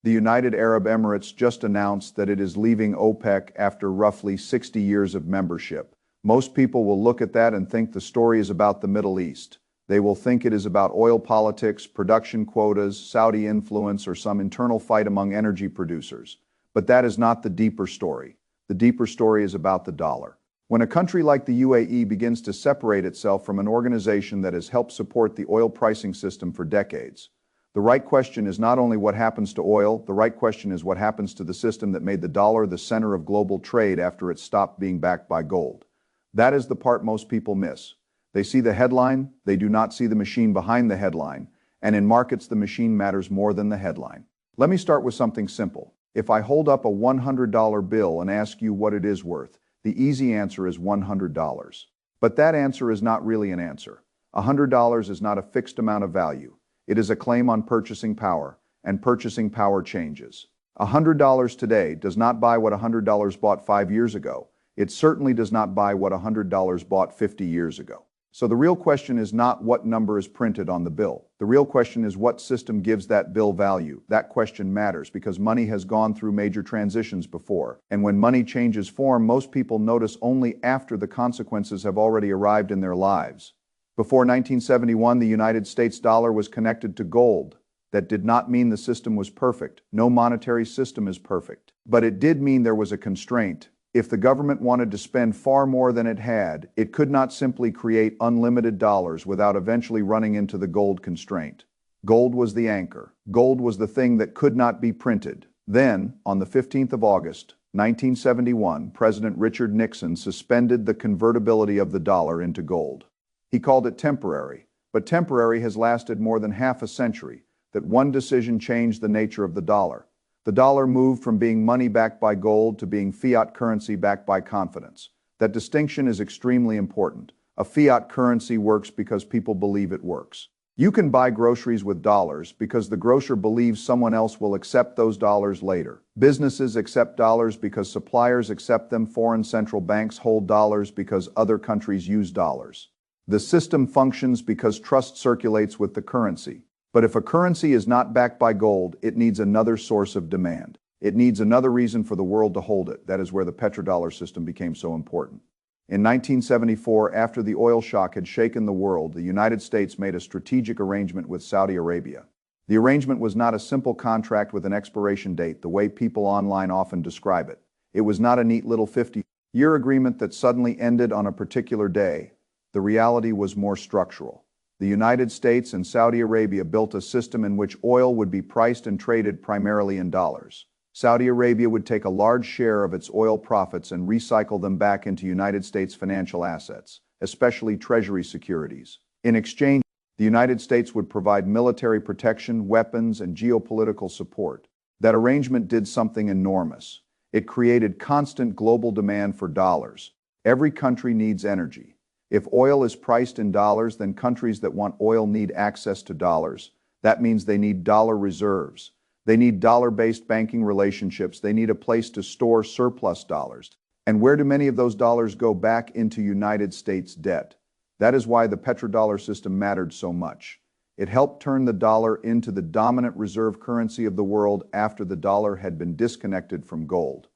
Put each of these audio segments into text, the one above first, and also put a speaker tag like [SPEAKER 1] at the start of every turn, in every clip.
[SPEAKER 1] The United Arab Emirates just announced that it is leaving OPEC after roughly 60 years of membership. Most people will look at that and think the story is about the Middle East. They will think it is about oil politics, production quotas, Saudi influence, or some internal fight among energy producers. But that is not the deeper story. The deeper story is about the dollar. When a country like the UAE begins to separate itself from an organization that has helped support the oil pricing system for decades, the right question is not only what happens to oil, the right question is what happens to the system that made the dollar the center of global trade after it stopped being backed by gold. That is the part most people miss. They see the headline, they do not see the machine behind the headline, and in markets the machine matters more than the headline. Let me start with something simple. If I hold up a $100 bill and ask you what it is worth, the easy answer is $100. But that answer is not really an answer. $100 is not a fixed amount of value. It is a claim on purchasing power, and purchasing power changes. $100 today does not buy what $100 bought 5 years ago. It certainly does not buy what $100 bought 50 years ago. So the real question is not what number is printed on the bill. The real question is what system gives that bill value. That question matters because money has gone through major transitions before. And when money changes form, most people notice only after the consequences have already arrived in their lives. Before 1971, the United States dollar was connected to gold. That did not mean the system was perfect. No monetary system is perfect. But it did mean there was a constraint. If the government wanted to spend far more than it had, it could not simply create unlimited dollars without eventually running into the gold constraint. Gold was the anchor. Gold was the thing that could not be printed. Then, on the 15th of August, 1971, President Richard Nixon suspended the convertibility of the dollar into gold. He called it temporary, but temporary has lasted more than half a century. That one decision changed the nature of the dollar. The dollar moved from being money backed by gold to being fiat currency backed by confidence. That distinction is extremely important. A fiat currency works because people believe it works. You can buy groceries with dollars because the grocer believes someone else will accept those dollars later. Businesses accept dollars because suppliers accept them. Foreign central banks hold dollars because other countries use dollars. The system functions because trust circulates with the currency. But if a currency is not backed by gold, it needs another source of demand. It needs another reason for the world to hold it. That is where the petrodollar system became so important. In 1974, after the oil shock had shaken the world, the United States made a strategic arrangement with Saudi Arabia. The arrangement was not a simple contract with an expiration date, the way people online often describe it. It was not a neat little 50-year agreement that suddenly ended on a particular day. The reality was more structural. The United States and Saudi Arabia built a system in which oil would be priced and traded primarily in dollars. Saudi Arabia would take a large share of its oil profits and recycle them back into United States financial assets, especially treasury securities. In exchange, the United States would provide military protection, weapons, and geopolitical support. That arrangement did something enormous. It created constant global demand for dollars. Every country needs energy. If oil is priced in dollars, then countries that want oil need access to dollars. That means they need dollar reserves. They need dollar-based banking relationships. They need a place to store surplus dollars. And where do many of those dollars go? Back into United States debt. That is why the petrodollar system mattered so much. It helped turn the dollar into the dominant reserve currency of the world after the dollar had been disconnected from gold.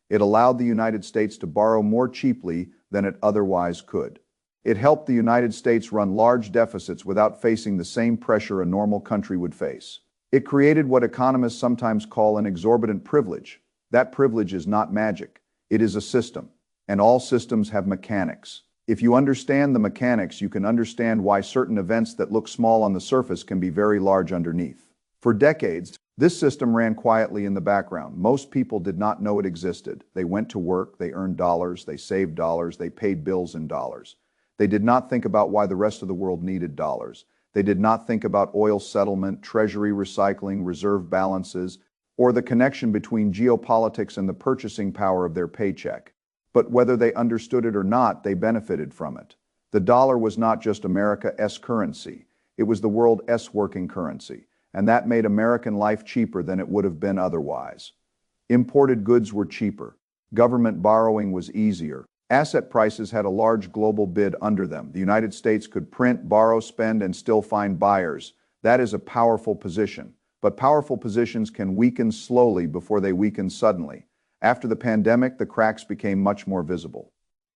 [SPEAKER 1] It allowed the United States to borrow more cheaply than it otherwise could. It helped the United States run large deficits without facing the same pressure a normal country would face. It created what economists sometimes call an exorbitant privilege. That privilege is not magic. It is a system. And all systems have mechanics. If you understand the mechanics, you can understand why certain events that look small on the surface can be very large underneath. For decades, this system ran quietly in the background. Most people did not know it existed. They went to work, they earned dollars, they saved dollars, they paid bills in dollars. They did not think about why the rest of the world needed dollars. They did not think about oil settlement, treasury recycling, reserve balances, or the connection between geopolitics and the purchasing power of their paycheck. But whether they understood it or not, they benefited from it. The dollar was not just America's currency. It was the world's working currency, and that made American life cheaper than it would have been otherwise. Imported goods were cheaper. Government borrowing was easier. Asset prices had a large global bid under them. The United States could print, borrow, spend, and still find buyers. That is a powerful position. but powerful positions can weaken slowly before they weaken suddenly. After the pandemic, the cracks became much more visible.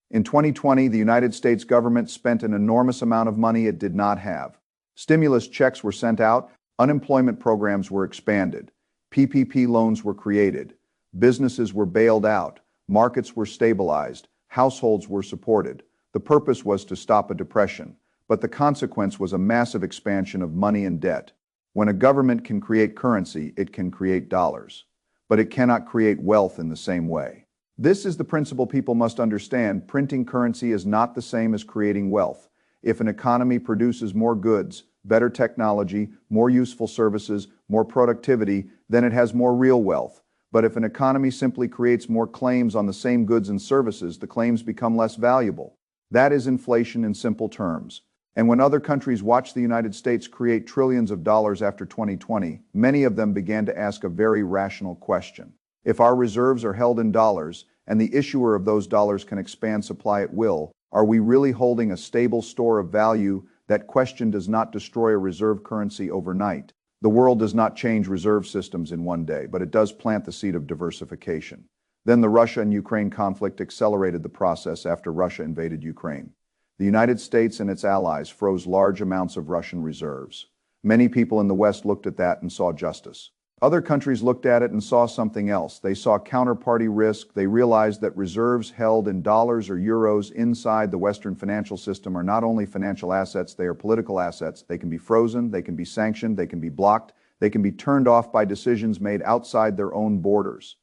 [SPEAKER 1] In 2020, the United States government spent an enormous amount of money it did not have. Stimulus checks were sent out, unemployment programs were expanded, PPP loans were created, businesses were bailed out, markets were stabilized, households were supported. The purpose was to stop a depression, but the consequence was a massive expansion of money and debt. When a government can create currency, it can create dollars, but it cannot create wealth in the same way. This is the principle people must understand. Printing currency is not the same as creating wealth. If an economy produces more goods, better technology, more useful services, more productivity, then it has more real wealth. But if an economy simply creates more claims on the same goods and services, the claims become less valuable. That is inflation in simple terms. And when other countries watched the United States create trillions of dollars after 2020, many of them began to ask a very rational question. If our reserves are held in dollars, and the issuer of those dollars can expand supply at will, are we really holding a stable store of value? That question does not destroy a reserve currency overnight. The world does not change reserve systems in one day, but it does plant the seed of diversification. Then the Russia and Ukraine conflict accelerated the process after Russia invaded Ukraine. The United States and its allies froze large amounts of Russian reserves. Many people in the West looked at that and saw justice. Other countries looked at it and saw something else. They saw counterparty risk. They realized that reserves held in dollars or euros inside the Western financial system are not only financial assets, they are political assets. They can be frozen, they can be sanctioned, they can be blocked, they can be turned off by decisions made outside their own borders.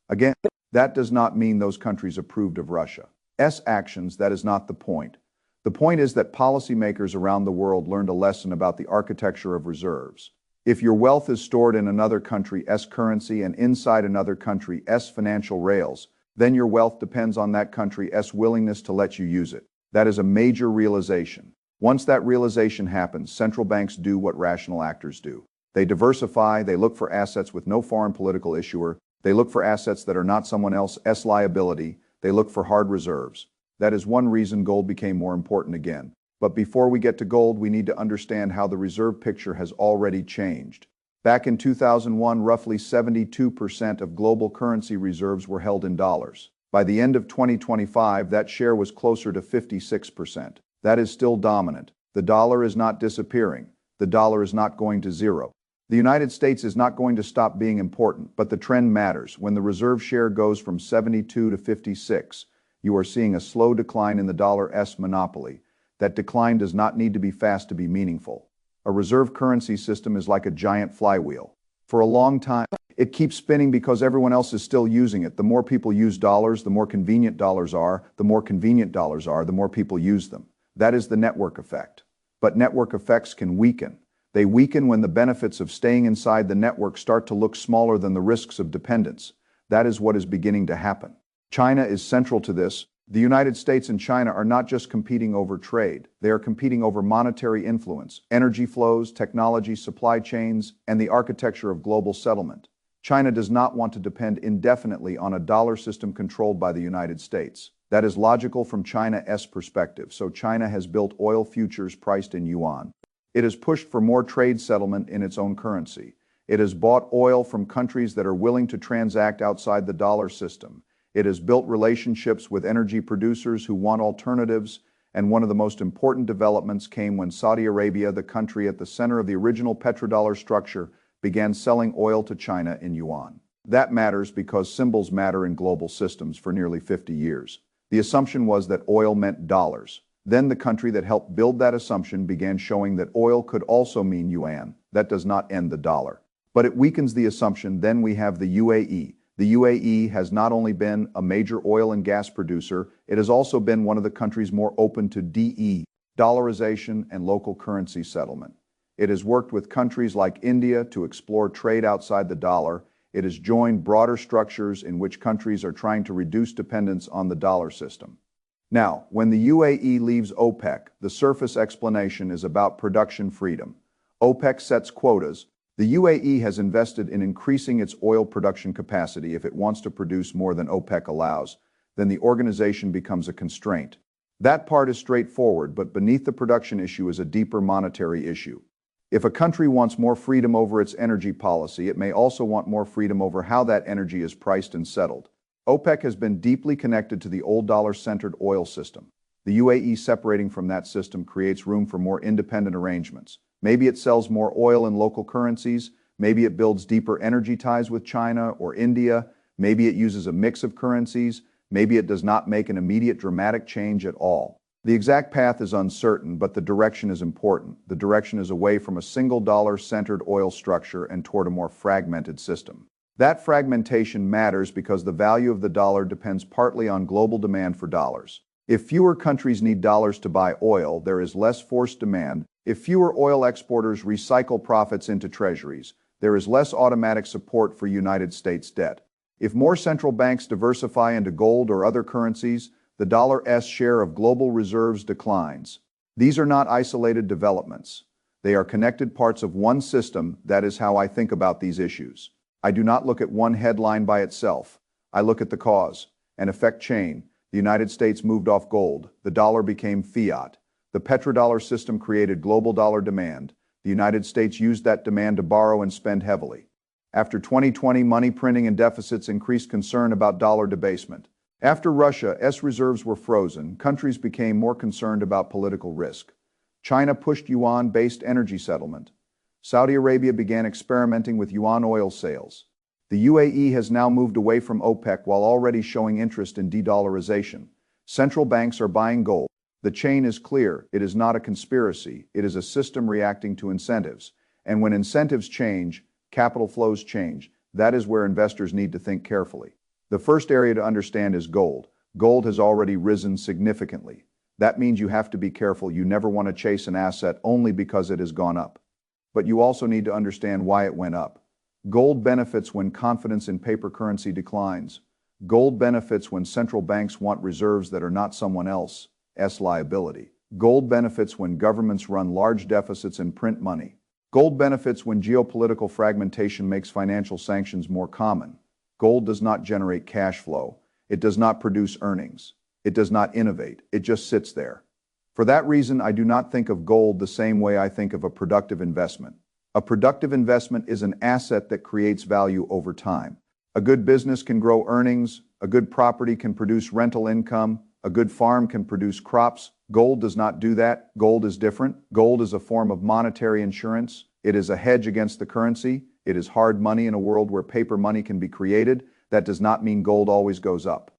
[SPEAKER 1] Again, that does not mean those countries approved of Russia's actions. That is not the point. The point is that policymakers around the world learned a lesson about the architecture of reserves. If your wealth is stored in another country's currency and inside another country's financial rails, then your wealth depends on that country's willingness to let you use it. That is a major realization. Once that realization happens, central banks do what rational actors do. They diversify, they look for assets with no foreign political issuer, they look for assets that are not someone else's liability, they look for hard reserves. That is one reason gold became more important again. But before we get to gold, we need to understand how the reserve picture has already changed. Back in 2001, roughly 72% of global currency reserves were held in dollars. By the end of 2025, that share was closer to 56%. That is still dominant. The dollar is not disappearing. The dollar is not going to zero. The United States is not going to stop being important, but the trend matters. When the reserve share goes from 72 to 56, you are seeing a slow decline in the dollar's monopoly. That decline does not need to be fast to be meaningful. A reserve currency system is like a giant flywheel. For a long time, it keeps spinning because everyone else is still using it. The more people use dollars, the more convenient dollars are. The more convenient dollars are, the more people use them. That is the network effect. But network effects can weaken. They weaken when the benefits of staying inside the network start to look smaller than the risks of dependence. That is what is beginning to happen. China is central to this. The United States and China are not just competing over trade. They are competing over monetary influence, energy flows, technology, supply chains, and the architecture of global settlement. China does not want to depend indefinitely on a dollar system controlled by the United States. That is logical from China's perspective. So China has built oil futures priced in yuan. It has pushed for more trade settlement in its own currency. It has bought oil from countries that are willing to transact outside the dollar system. It has built relationships with energy producers who want alternatives, and one of the most important developments came when Saudi Arabia, the country at the center of the original petrodollar structure, began selling oil to China in yuan. That matters because symbols matter in global systems for nearly 50 years. The assumption was that oil meant dollars. Then the country that helped build that assumption began showing that oil could also mean yuan. That does not end the dollar. But it weakens the assumption. Then we have the UAE. The UAE has not only been a major oil and gas producer, it has also been one of the countries more open to dollarization and local currency settlement. It has worked with countries like India to explore trade outside the dollar. It has joined broader structures in which countries are trying to reduce dependence on the dollar system. Now, when the UAE leaves OPEC, the surface explanation is about production freedom. OPEC sets quotas. The UAE has invested in increasing its oil production capacity. If it wants to produce more than OPEC allows, then the organization becomes a constraint. That part is straightforward, but beneath the production issue is a deeper monetary issue. If a country wants more freedom over its energy policy, it may also want more freedom over how that energy is priced and settled. OPEC has been deeply connected to the old dollar-centered oil system. The UAE separating from that system creates room for more independent arrangements. Maybe it sells more oil in local currencies, maybe it builds deeper energy ties with China or India, maybe it uses a mix of currencies, maybe it does not make an immediate dramatic change at all. The exact path is uncertain, but the direction is important. The direction is away from a single dollar-centered oil structure and toward a more fragmented system. That fragmentation matters because the value of the dollar depends partly on global demand for dollars. If fewer countries need dollars to buy oil, there is less forced demand. If fewer oil exporters recycle profits into treasuries, there is less automatic support for United States debt. If more central banks diversify into gold or other currencies, the dollar's share of global reserves declines. These are not isolated developments. They are connected parts of one system. That is how I think about these issues. I do not look at one headline by itself. I look at the cause and effect chain. The United States moved off gold. The dollar became fiat. The petrodollar system created global dollar demand. The United States used that demand to borrow and spend heavily. After 2020, money printing and deficits increased concern about dollar debasement. After Russia's reserves were frozen, countries became more concerned about political risk. China pushed yuan-based energy settlement. Saudi Arabia began experimenting with yuan oil sales. The UAE has now moved away from OPEC while already showing interest in de-dollarization. Central banks are buying gold. The chain is clear. It is not a conspiracy. It is a system reacting to incentives. And when incentives change, capital flows change. That is where investors need to think carefully. The first area to understand is gold. Gold has already risen significantly. That means you have to be careful. You never want to chase an asset only because it has gone up. But you also need to understand why it went up. Gold benefits when confidence in paper currency declines. Gold benefits when central banks want reserves that are not someone else's liability. Gold benefits when governments run large deficits and print money. Gold benefits when geopolitical fragmentation makes financial sanctions more common. Gold does not generate cash flow. It does not produce earnings. It does not innovate. It just sits there. For that reason, I do not think of gold the same way I think of a productive investment. A productive investment is an asset that creates value over time. A good business can grow earnings. A good property can produce rental income. A good farm can produce crops. Gold does not do that. Gold is different. Gold is a form of monetary insurance. It is a hedge against the currency. It is hard money in a world where paper money can be created. That does not mean gold always goes up.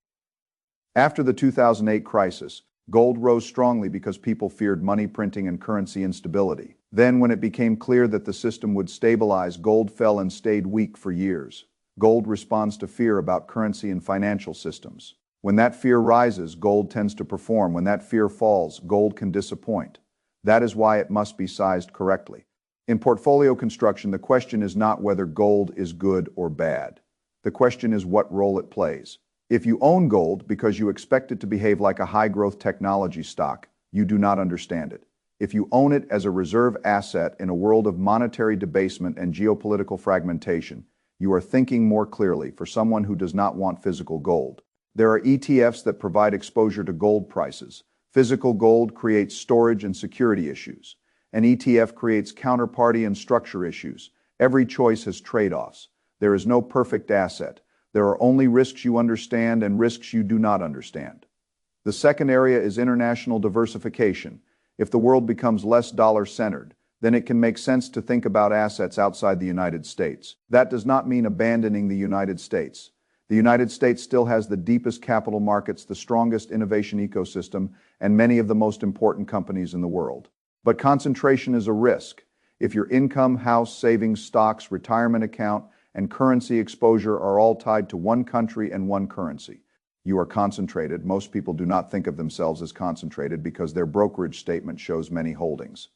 [SPEAKER 1] After the 2008 crisis, gold rose strongly because people feared money printing and currency instability. Then, when it became clear that the system would stabilize, gold fell and stayed weak for years. Gold responds to fear about currency and financial systems. When that fear rises, gold tends to perform. When that fear falls, gold can disappoint. That is why it must be sized correctly. In portfolio construction, the question is not whether gold is good or bad. The question is what role it plays. If you own gold because you expect it to behave like a high-growth technology stock, you do not understand it. If you own it as a reserve asset in a world of monetary debasement and geopolitical fragmentation, you are thinking more clearly for someone who does not want physical gold. There are ETFs that provide exposure to gold prices. Physical gold creates storage and security issues. An ETF creates counterparty and structure issues. Every choice has trade-offs. There is no perfect asset. There are only risks you understand and risks you do not understand. The second area is international diversification. If the world becomes less dollar-centered, then it can make sense to think about assets outside the United States. That does not mean abandoning the United States. The United States still has the deepest capital markets, the strongest innovation ecosystem, and many of the most important companies in the world. But concentration is a risk. If your income, house, savings, stocks, retirement account, and currency exposure are all tied to one country and one currency, you are concentrated. Most people do not think of themselves as concentrated because their brokerage statement shows many holdings.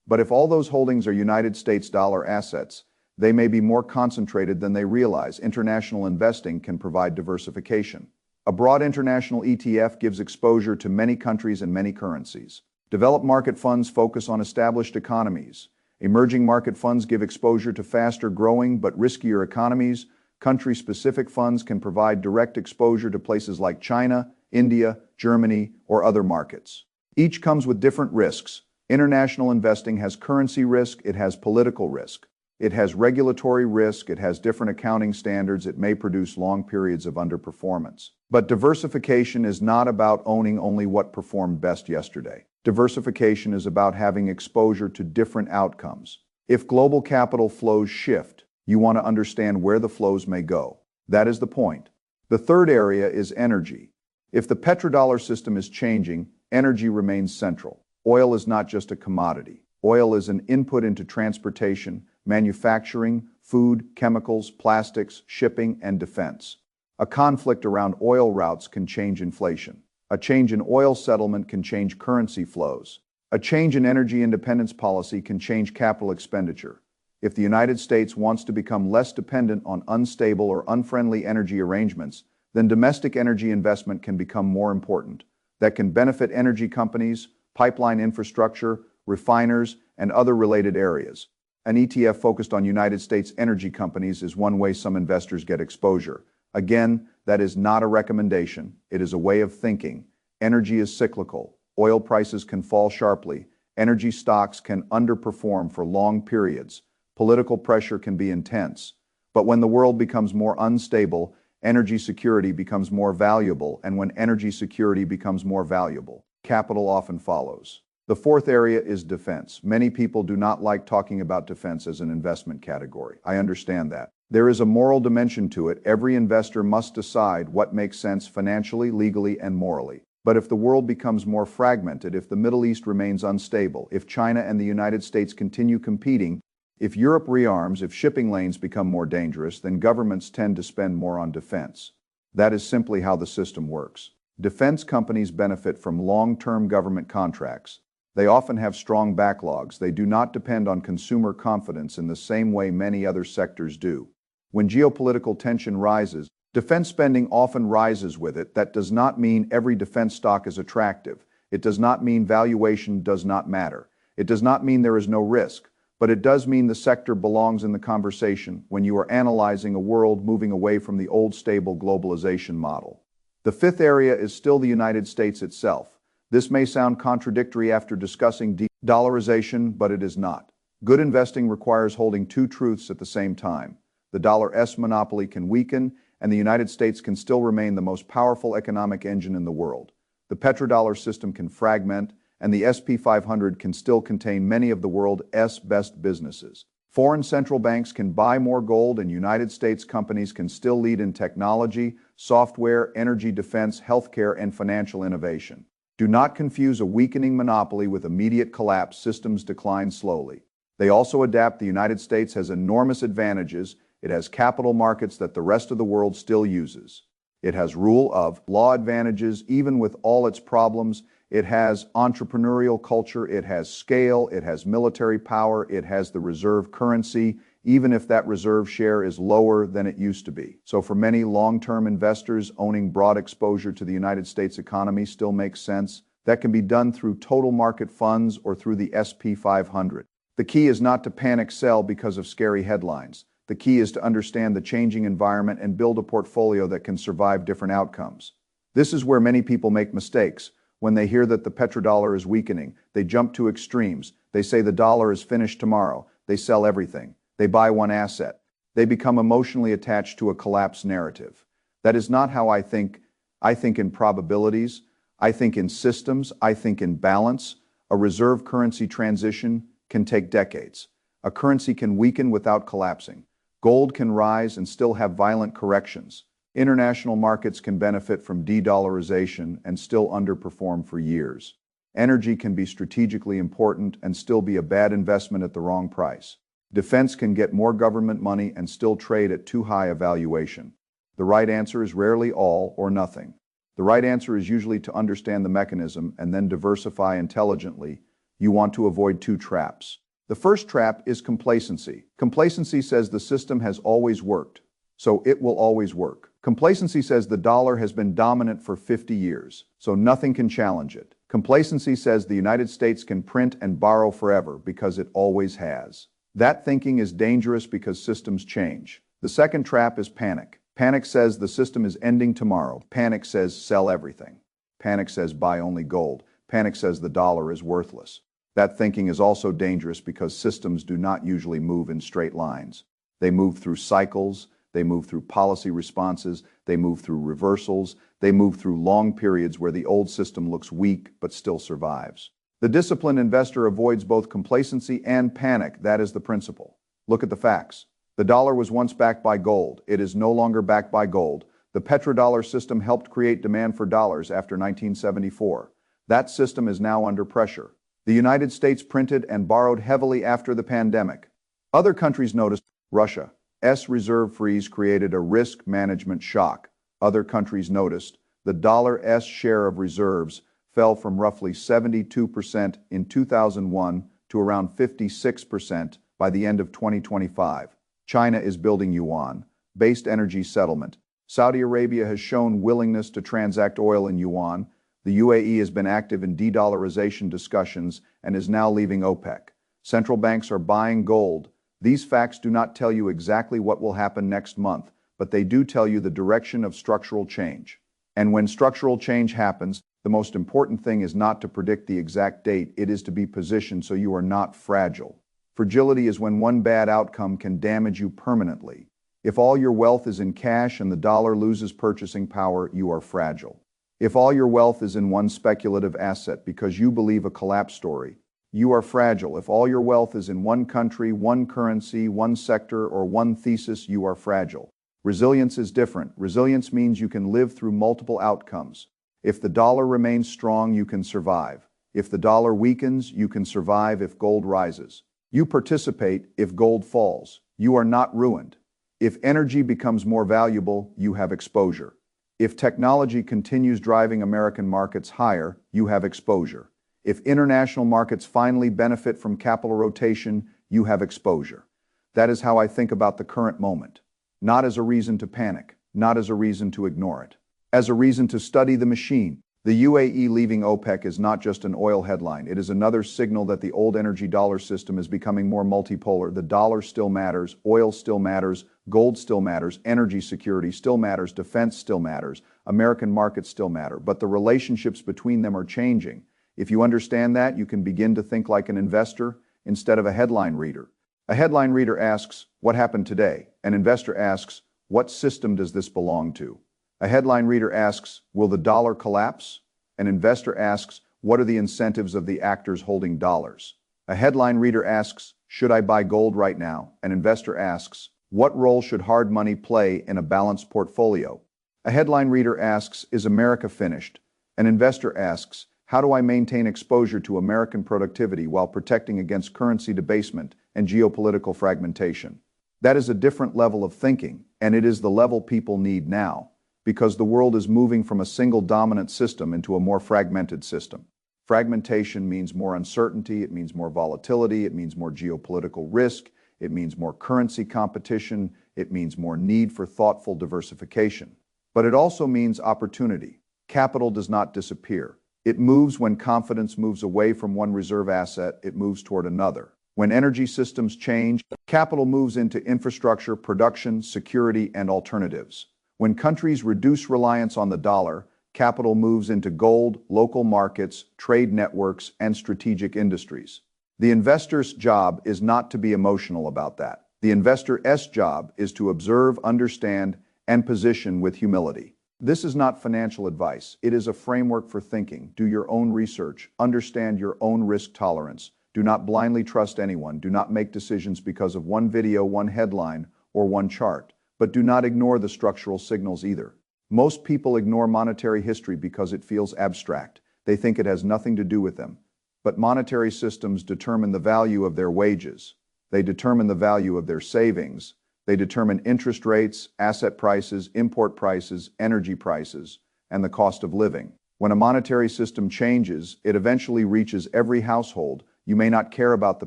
[SPEAKER 1] But if all those holdings are United States dollar assets, they may be more concentrated than they realize. International investing can provide diversification. A broad international ETF gives exposure to many countries and many currencies. Developed market funds focus on established economies. Emerging market funds give exposure to faster-growing but riskier economies. Country-specific funds can provide direct exposure to places like China, India, Germany, or other markets. Each comes with different risks. International investing has currency risk, it has political risk. It has regulatory risk, it has different accounting standards, it may produce long periods of underperformance. But diversification is not about owning only what performed best yesterday. Diversification is about having exposure to different outcomes. If global capital flows shift, you want to understand where the flows may go. That is the point. The third area is energy. If the petrodollar system is changing, energy remains central. Oil is not just a commodity. Oil is an input into transportation, manufacturing, food, chemicals, plastics, shipping, and defense. A conflict around oil routes can change inflation. A change in oil settlement can change currency flows. A change in energy independence policy can change capital expenditure. If the United States wants to become less dependent on unstable or unfriendly energy arrangements, then domestic energy investment can become more important. That can benefit energy companies, pipeline infrastructure, refiners, and other related areas. An ETF focused on United States energy companies is one way some investors get exposure. Again, that is not a recommendation. It is a way of thinking. Energy is cyclical. Oil prices can fall sharply. Energy stocks can underperform for long periods. Political pressure can be intense. But when the world becomes more unstable, energy security becomes more valuable, and when energy security becomes more valuable, capital often follows. The fourth area is defense. Many people do not like talking about defense as an investment category. I understand that. There is a moral dimension to it. Every investor must decide what makes sense financially, legally, and morally. But if the world becomes more fragmented, if the Middle East remains unstable, if China and the United States continue competing, if Europe rearms, if shipping lanes become more dangerous, then governments tend to spend more on defense. That is simply how the system works. Defense companies benefit from long-term government contracts. They often have strong backlogs. They do not depend on consumer confidence in the same way many other sectors do. When geopolitical tension rises, defense spending often rises with it. That does not mean every defense stock is attractive. It does not mean valuation does not matter. It does not mean there is no risk, but it does mean the sector belongs in the conversation when you are analyzing a world moving away from the old stable globalization model. The fifth area is still the United States itself. This may sound contradictory after discussing de-dollarization, but it is not. Good investing requires holding two truths at the same time. The dollar's monopoly can weaken, and the United States can still remain the most powerful economic engine in the world. The petrodollar system can fragment, and the S&P 500 can still contain many of the world's best businesses. Foreign central banks can buy more gold, and United States companies can still lead in technology, software, energy defense, healthcare, and financial innovation. Do not confuse a weakening monopoly with immediate collapse. Systems decline slowly. They also adapt. The United States has enormous advantages. It has capital markets that the rest of the world still uses. It has rule of law advantages, even with all its problems. It has entrepreneurial culture. It has scale. It has military power. It has the reserve currency, even if that reserve share is lower than it used to be. So for many long-term investors, owning broad exposure to the United States economy still makes sense. That can be done through total market funds or through the S&P 500. The key is not to panic sell because of scary headlines. The key is to understand the changing environment and build a portfolio that can survive different outcomes. This is where many people make mistakes. When they hear that the petrodollar is weakening, they jump to extremes. They say the dollar is finished tomorrow. They sell everything. They buy one asset. They become emotionally attached to a collapse narrative. That is not how I think. I think in probabilities. I think in systems. I think in balance. A reserve currency transition can take decades. A currency can weaken without collapsing. Gold can rise and still have violent corrections. International markets can benefit from de-dollarization and still underperform for years. Energy can be strategically important and still be a bad investment at the wrong price. Defense can get more government money and still trade at too high a valuation. The right answer is rarely all or nothing. The right answer is usually to understand the mechanism and then diversify intelligently. You want to avoid two traps. The first trap is complacency. Complacency says the system has always worked, so it will always work. Complacency says the dollar has been dominant for 50 years, so nothing can challenge it. Complacency says the United States can print and borrow forever because it always has. That thinking is dangerous because systems change. The second trap is panic. Panic says the system is ending tomorrow. Panic says sell everything. Panic says buy only gold. Panic says the dollar is worthless. That thinking is also dangerous because systems do not usually move in straight lines. They move through cycles, they move through policy responses, they move through reversals, they move through long periods where the old system looks weak but still survives. The disciplined investor avoids both complacency and panic. That is the principle. Look at the facts. The dollar was once backed by gold. It is no longer backed by gold. The petrodollar system helped create demand for dollars after 1974. That system is now under pressure. The United States printed and borrowed heavily after the pandemic. Other countries noticed. Russia's reserve freeze created a risk management shock. Other countries noticed. The dollar's share of reserves fell from roughly 72% in 2001 to around 56% by the end of 2025. China is building yuan-based energy settlement. Saudi Arabia has shown willingness to transact oil in yuan. The UAE has been active in de-dollarization discussions and is now leaving OPEC. Central banks are buying gold. These facts do not tell you exactly what will happen next month, but they do tell you the direction of structural change. And when structural change happens, the most important thing is not to predict the exact date, it is to be positioned so you are not fragile. Fragility is when one bad outcome can damage you permanently. If all your wealth is in cash and the dollar loses purchasing power, you are fragile. If all your wealth is in one speculative asset because you believe a collapse story, you are fragile. If all your wealth is in one country, one currency, one sector, or one thesis, you are fragile. Resilience is different. Resilience means you can live through multiple outcomes. If the dollar remains strong, you can survive. If the dollar weakens, you can survive if gold rises. You participate if gold falls. You are not ruined. If energy becomes more valuable, you have exposure. If technology continues driving American markets higher, you have exposure. If international markets finally benefit from capital rotation, you have exposure. That is how I think about the current moment. Not as a reason to panic, not as a reason to ignore it. As a reason to study the machine. The UAE leaving OPEC is not just an oil headline. It is another signal that the old energy dollar system is becoming more multipolar. The dollar still matters, oil still matters, gold still matters, energy security still matters, defense still matters, American markets still matter, but the relationships between them are changing. If you understand that, you can begin to think like an investor instead of a headline reader. A headline reader asks, what happened today? An investor asks, what system does this belong to? A headline reader asks, will the dollar collapse? An investor asks, what are the incentives of the actors holding dollars? A headline reader asks, should I buy gold right now? An investor asks, what role should hard money play in a balanced portfolio? A headline reader asks, is America finished? An investor asks, how do I maintain exposure to American productivity while protecting against currency debasement and geopolitical fragmentation? That is a different level of thinking, and it is the level people need now, because the world is moving from a single dominant system into a more fragmented system. Fragmentation means more uncertainty, it means more volatility, it means more geopolitical risk, it means more currency competition, it means more need for thoughtful diversification. But it also means opportunity. Capital does not disappear. It moves when confidence moves away from one reserve asset, it moves toward another. When energy systems change, capital moves into infrastructure, production, security, and alternatives. When countries reduce reliance on the dollar, capital moves into gold, local markets, trade networks, and strategic industries. The investor's job is not to be emotional about that. The investor's job is to observe, understand, and position with humility. This is not financial advice. It is a framework for thinking. Do your own research. Understand your own risk tolerance. Do not blindly trust anyone. Do not make decisions because of one video, one headline, or one chart. But do not ignore the structural signals either. Most people ignore monetary history because it feels abstract. They think it has nothing to do with them. But monetary systems determine the value of their wages. They determine the value of their savings. They determine interest rates, asset prices, import prices, energy prices, and the cost of living. When a monetary system changes, it eventually reaches every household. You may not care about the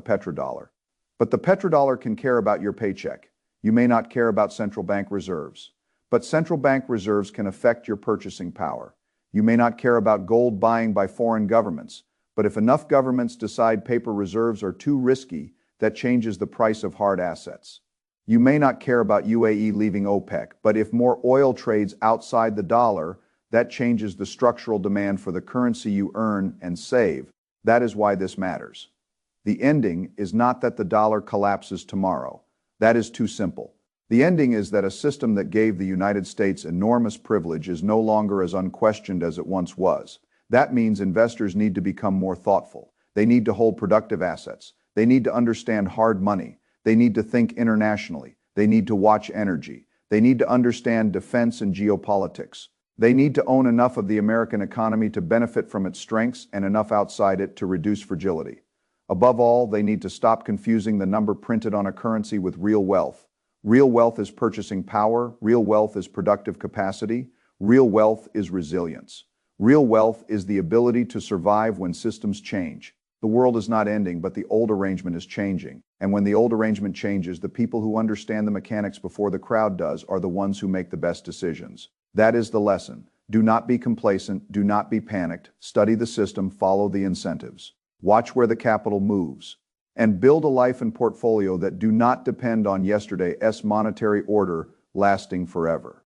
[SPEAKER 1] petrodollar, but the petrodollar can care about your paycheck. You may not care about central bank reserves, but central bank reserves can affect your purchasing power. You may not care about gold buying by foreign governments, but if enough governments decide paper reserves are too risky, that changes the price of hard assets. You may not care about UAE leaving OPEC, but if more oil trades outside the dollar, that changes the structural demand for the currency you earn and save. That is why this matters. The ending is not that the dollar collapses tomorrow. That is too simple. The ending is that a system that gave the United States enormous privilege is no longer as unquestioned as it once was. That means investors need to become more thoughtful. They need to hold productive assets. They need to understand hard money. They need to think internationally. They need to watch energy. They need to understand defense and geopolitics. They need to own enough of the American economy to benefit from its strengths and enough outside it to reduce fragility. Above all, they need to stop confusing the number printed on a currency with real wealth. Real wealth is purchasing power. Real wealth is productive capacity. Real wealth is resilience. Real wealth is the ability to survive when systems change. The world is not ending, but the old arrangement is changing. And when the old arrangement changes, the people who understand the mechanics before the crowd does are the ones who make the best decisions. That is the lesson. Do not be complacent. Do not be panicked. Study the system. Follow the incentives. Watch where the capital moves. And build a life and portfolio that do not depend on yesterday's monetary order lasting forever.